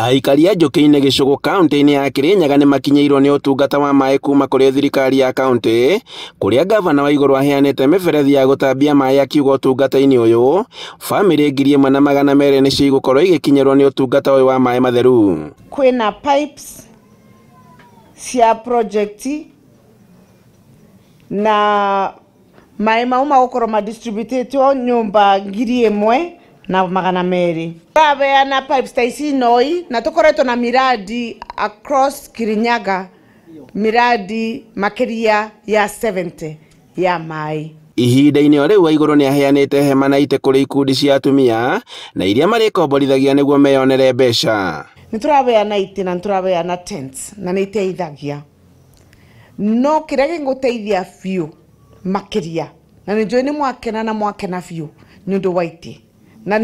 Aikari a Njũkĩ-inĩ Gĩcũgũ kaunti-inĩ ya Kĩrĩnyaga nĩ makinyĩirwo nĩ ũtungata wa maĩ kuma kũrĩ thirikari ya kaunti, kũrĩa gavana wa igũrũ aheanĩte mĩberethi ya gũtambia maĩ akiuga ũtungata-inĩ ũyũ bamĩrĩ 1,200 nĩcio igũkorwo igĩkinyĩrwo nĩ ũtungata ũyũ wa maĩ matheru. Kwĩna pipes cia project na maĩ mau magũkorwo madistributĩtwo nyũmba 1,200. Tũrabeana pipes ta ici noi na tũkoretwo na miradi across Kirinyaga, miradi makĩria ya 70 ya maĩ. Ihinda-inĩ o rĩu Waigũrũ nĩ aheanĩte hema na itĩ kũrĩ ikundi cia atumia na iria marĩkomborithagia nĩguo meyonere mbeca. Nĩ tũrabeana itĩ na tũrabeana tents na nĩ iteithagia, no kĩrĩa gĩgũteithia biũ makĩria na nĩ njũĩ nĩ mwakena na mwakena biũ nĩ ũndũ wa itĩ na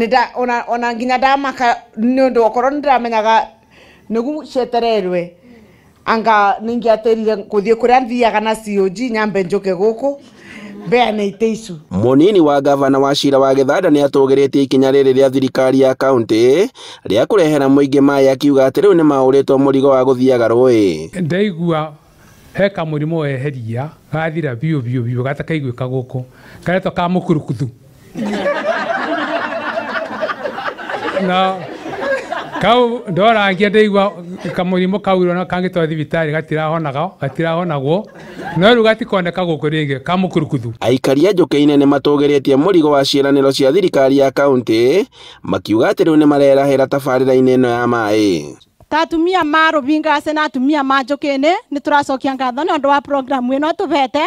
ona nginya ndamaka nĩ ũndũ okorwo nĩ ndĩramenyaga nĩguo cietererwe anga ningĩaterire gũthiĩ kũrĩa thiaga na COG nyambe njoke gũkũ beane itĩ icu. Mũnini wa gavana Wachira wa Gĩthanda nĩ atũgĩrĩtie ikinya rĩrĩ rĩa thirikari ya kaunti rĩa kũrehera mũingĩ maĩ akiuga atĩ rĩu nĩ maũrĩtwo mũrigo wa gũthiaga rũĩ. Ndaigua heka mũrimũ weheria gathira biũ gatakaiguĩka gũkũ karetwo ka mũkurukuthu na kau ndorangia ndaigua kamũrimũ kaurwo na kangĩtwarwo thibitarĩ gatirahonagwo no rĩu gatikoneka gũkũ rĩngĩ ka mũkurukuthu. Aikari a Njũkĩ-inĩ nĩ matũgĩrĩtie mũrigo wa ciĩranĩro cia thirikari ya kaunti makiuga atĩ rĩu nĩ marerahĩra tabarĩra-inĩ ĩno ya maĩ. Tatumia ma Rubingase na atumia ma Njũkĩ-inĩ nĩ tũracokia ngatho nĩ ũndũ wa programu ĩno tũbete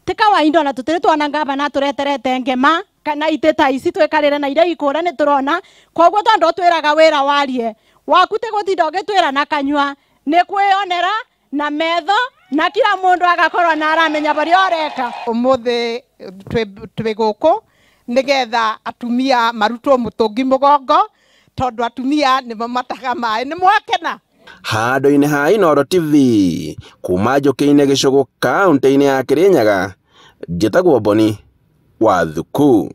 ti kawaida na tũtirĩ tuona gavana tũreterete ngema kana itĩ ta ici twĩkarĩre na iria ikũra nĩ tũrona, koguo tondũ twĩraga wĩra warie waku tĩ gũtinda ũgĩtwĩra na kanyua nĩ kwĩyonera na metho na kila mũndũ agakorwo na aramenya barĩa ũreka. Ũmũthĩ twĩ gũkũ nĩgetha atumia marutwo mũtũngi mũgongo tondũ atumia nĩmo mataga maĩ. Nĩ mwakena? Handũ-inĩ ha Inooro TV kuma Njũkĩ-inĩ Gĩcũgũ kaunti-inĩ ya Kĩrĩnyaga, njĩtagwo Boni Wathuku.